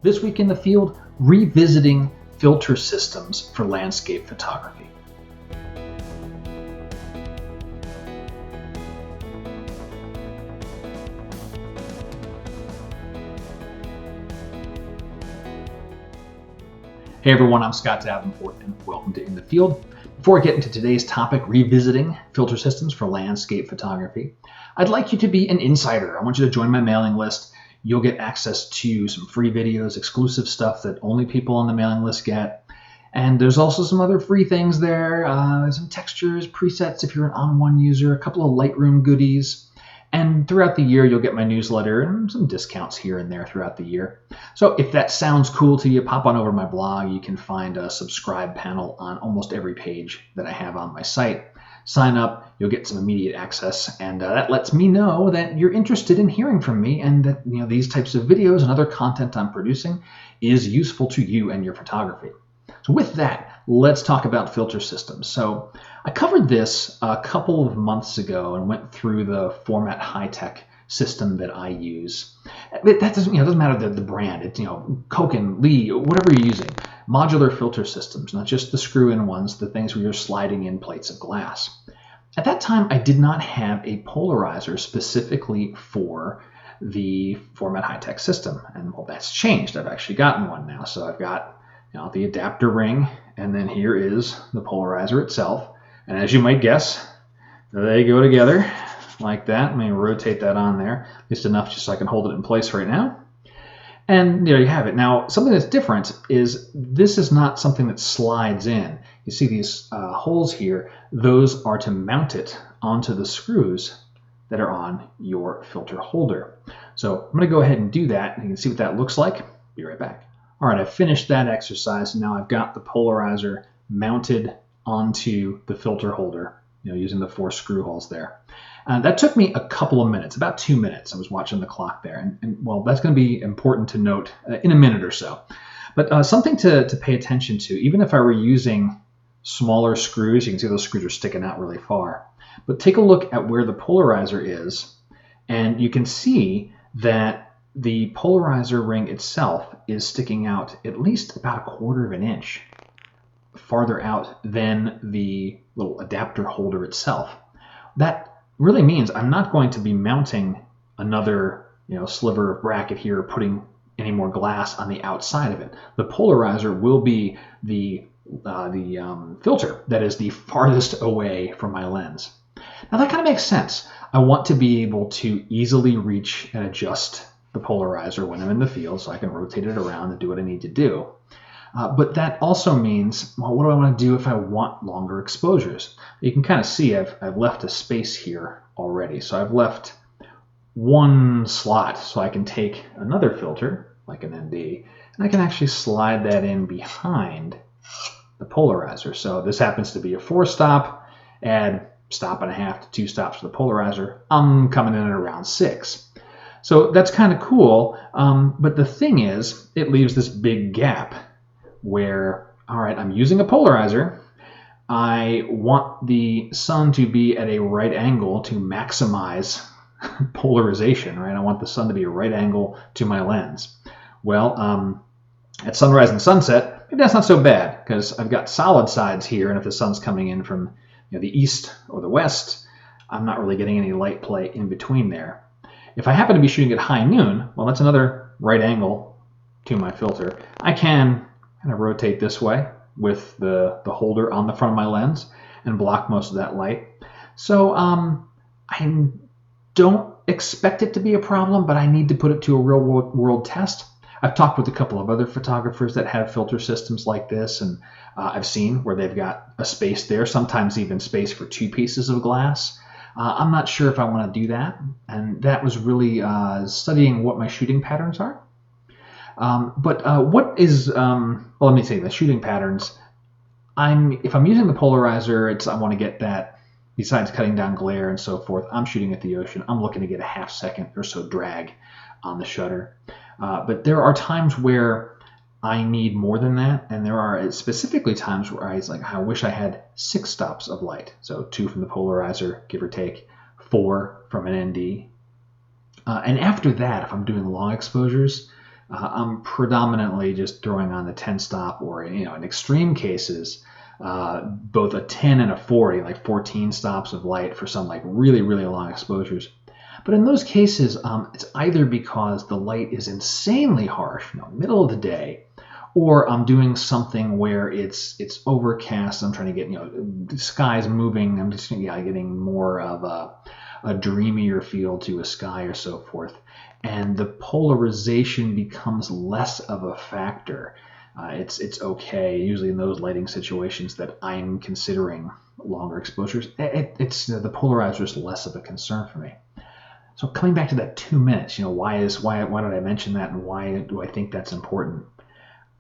This week in the field, revisiting filter systems for landscape photography. Hey everyone, I'm Scott Davenport and welcome to In the Field. Before I get into today's topic, revisiting filter systems for landscape photography, I'd like you to be an insider. I want you to join my mailing list. You'll get access to some free videos, exclusive stuff that only people on the mailing list get. And there's also some other free things there, some textures, presets if you're an On1 user, a couple of Lightroom goodies. And throughout the year, you'll get my newsletter and some discounts here and there throughout the year. So if that sounds cool to you, pop on over to my blog. You can find a subscribe panel on almost every page that I have on my site. Sign up, you'll get some immediate access, and that lets me know that you're interested in hearing from me and that these types of videos and other content I'm producing is useful to you and your photography. So with that, let's talk about filter systems. So I covered this a couple of months ago and went through the format high-tech system that I use. That doesn't, doesn't matter the brand. It's, Koken, Lee, whatever you're using. Modular filter systems, not just the screw-in ones, the things where you're sliding in plates of glass. At that time, I did not have a polarizer specifically for the format high-tech system. And well, that's changed. I've actually gotten one now. So I've got the adapter ring, and then here is the polarizer itself. And as you might guess, they go together like that. Let me rotate that on there, just enough just so I can hold it in place right now. And there you have it. Now, something that's different is this is not something that slides in. You see these holes here. Those are to mount it onto the screws that are on your filter holder. So I'm going to go ahead and do that. You can see what that looks like. Be right back. All right, I've finished that exercise. Now I've got the polarizer mounted onto the filter holder, using the 4 screw holes there. That took me a couple of minutes, about 2 minutes. I was watching the clock there. And well, that's going to be important to note in a minute or so. But something to pay attention to, even if I were using smaller screws, you can see those screws are sticking out really far. But take a look at where the polarizer is, and you can see that the polarizer ring itself is sticking out at least about 1/4 of an inch farther out than the little adapter holder itself. That really means I'm not going to be mounting another sliver of bracket here or putting any more glass on the outside of it. The polarizer will be the filter that is the farthest away from my lens. Now that kind of makes sense. I want to be able to easily reach and adjust the polarizer when I'm in the field so I can rotate it around and do what I need to do. But that also means, well, what do I want to do if I want longer exposures? You can kind of see I've left a space here already. So I've left one slot so I can take another filter, like an ND, and I can actually slide that in behind the polarizer. So this happens to be a 4-stop, add 1.5 to 2 stops for the polarizer. I'm coming in at around 6. So that's kind of cool, but the thing is, it leaves this big gap where, all right, I'm using a polarizer. I want the sun to be at a right angle to maximize polarization, right? I want the sun to be a right angle to my lens. Well, at sunrise and sunset, maybe that's not so bad because I've got solid sides here, and if the sun's coming in from the east or the west, I'm not really getting any light play in between there. If I happen to be shooting at high noon, well, that's another right angle to my filter. I can kind of rotate this way with the holder on the front of my lens and block most of that light. So I don't expect it to be a problem, but I need to put it to a real world test. I've talked with a couple of other photographers that have filter systems like this, and I've seen where they've got a space there, sometimes even space for 2 pieces of glass. I'm not sure if I want to do that, and that was really studying what my shooting patterns are. What is, well, let me say the shooting patterns. If I'm using the polarizer, I want to get that, besides cutting down glare and so forth, I'm shooting at the ocean. I'm looking to get a 1/2 second or so drag on the shutter. But there are times where I need more than that, and there are specifically times where I wish I had 6 stops of light. So 2 from the polarizer, give or take, 4 from an ND. And after that, if I'm doing long exposures, I'm predominantly just throwing on the 10 stop, or in extreme cases, both a 10 and a 40, like 14 stops of light for some like really, really long exposures. But in those cases, it's either because the light is insanely harsh, middle of the day, or I'm doing something where it's overcast. I'm trying to get, the sky's moving. I'm just getting more of a dreamier feel to a sky or so forth. And the polarization becomes less of a factor. It's okay, usually in those lighting situations that I'm considering longer exposures. The polarizer is less of a concern for me. So coming back to that 2 minutes, why did I mention that, and why do I think that's important?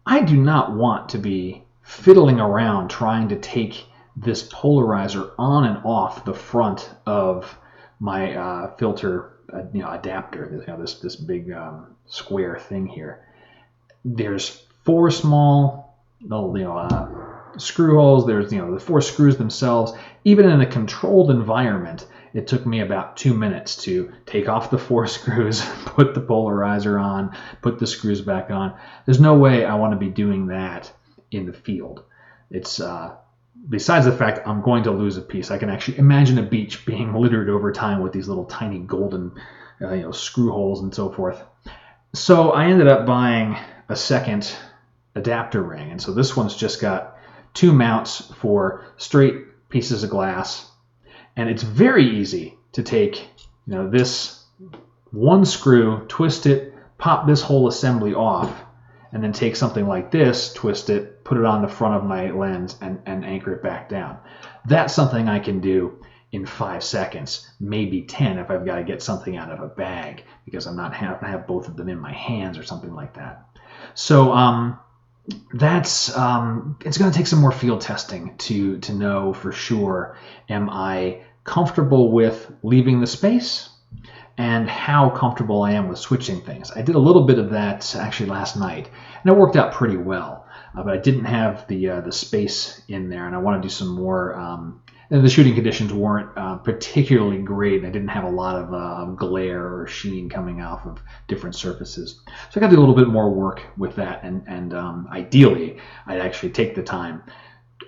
I do not want to be fiddling around trying to take this polarizer on and off the front of my filter adapter. This big square thing here. There's 4 small screw holes. There's the 4 screws themselves. Even in a controlled environment, it took me about 2 minutes to take off the 4 screws, put the polarizer on, put the screws back on. There's no way I want to be doing that in the field. It's besides the fact I'm going to lose a piece. I can actually imagine a beach being littered over time with these little tiny golden screw holes and so forth. So I ended up buying a second adapter ring, and so this one's just got 2 mounts for straight pieces of glass. And it's very easy to take, this 1 screw, twist it, pop this whole assembly off, and then take something like this, twist it, put it on the front of my lens, and anchor it back down. That's something I can do in 5 seconds, maybe 10 if I've got to get something out of a bag, because I'm not have both of them in my hands or something like that. So that's it's going to take some more field testing to know for sure, am I comfortable with leaving the space, and how comfortable I am with switching things. I did a little bit of that actually last night, and it worked out pretty well, but I didn't have the space in there, and I want to do some more. The shooting conditions weren't particularly great. I didn't have a lot of glare or sheen coming off of different surfaces. So I got to do a little bit more work with that, and ideally, I'd actually take the time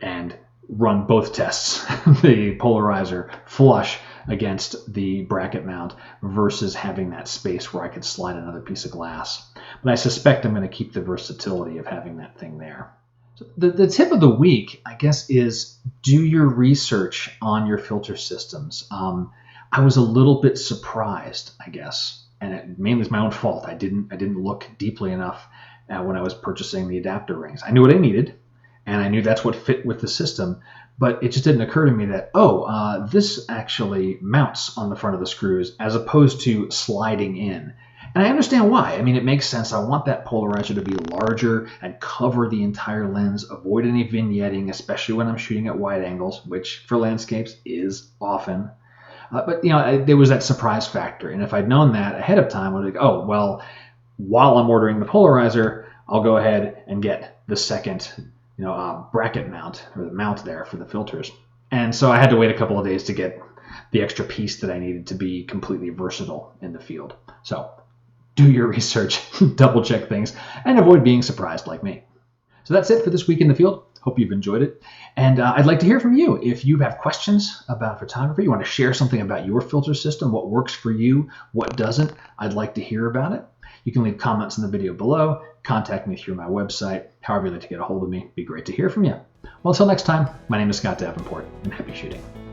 and run both tests, the polarizer flush against the bracket mount versus having that space where I could slide another piece of glass. But I suspect I'm going to keep the versatility of having that thing there. So the tip of the week, I guess, is do your research on your filter systems. I was a little bit surprised, I guess, and it mainly is my own fault. I didn't look deeply enough when I was purchasing the adapter rings. I knew what I needed, and I knew that's what fit with the system, but it just didn't occur to me that, this actually mounts on the front of the screws as opposed to sliding in. And I understand why. I mean, it makes sense. I want that polarizer to be larger and cover the entire lens, avoid any vignetting, especially when I'm shooting at wide angles, which for landscapes is often. But there was that surprise factor. And if I'd known that ahead of time, I'd be like, while I'm ordering the polarizer, I'll go ahead and get the second bracket mount, or the mount there for the filters. And so I had to wait a couple of days to get the extra piece that I needed to be completely versatile in the field. So do your research, double check things, and avoid being surprised like me. So that's it for this week in the field. Hope you've enjoyed it. And I'd like to hear from you. If you have questions about photography, you want to share something about your filter system, what works for you, what doesn't, I'd like to hear about it. You can leave comments in the video below, contact me through my website, however you'd like to get a hold of me. It'd be great to hear from you. Well, until next time, my name is Scott Davenport, and happy shooting.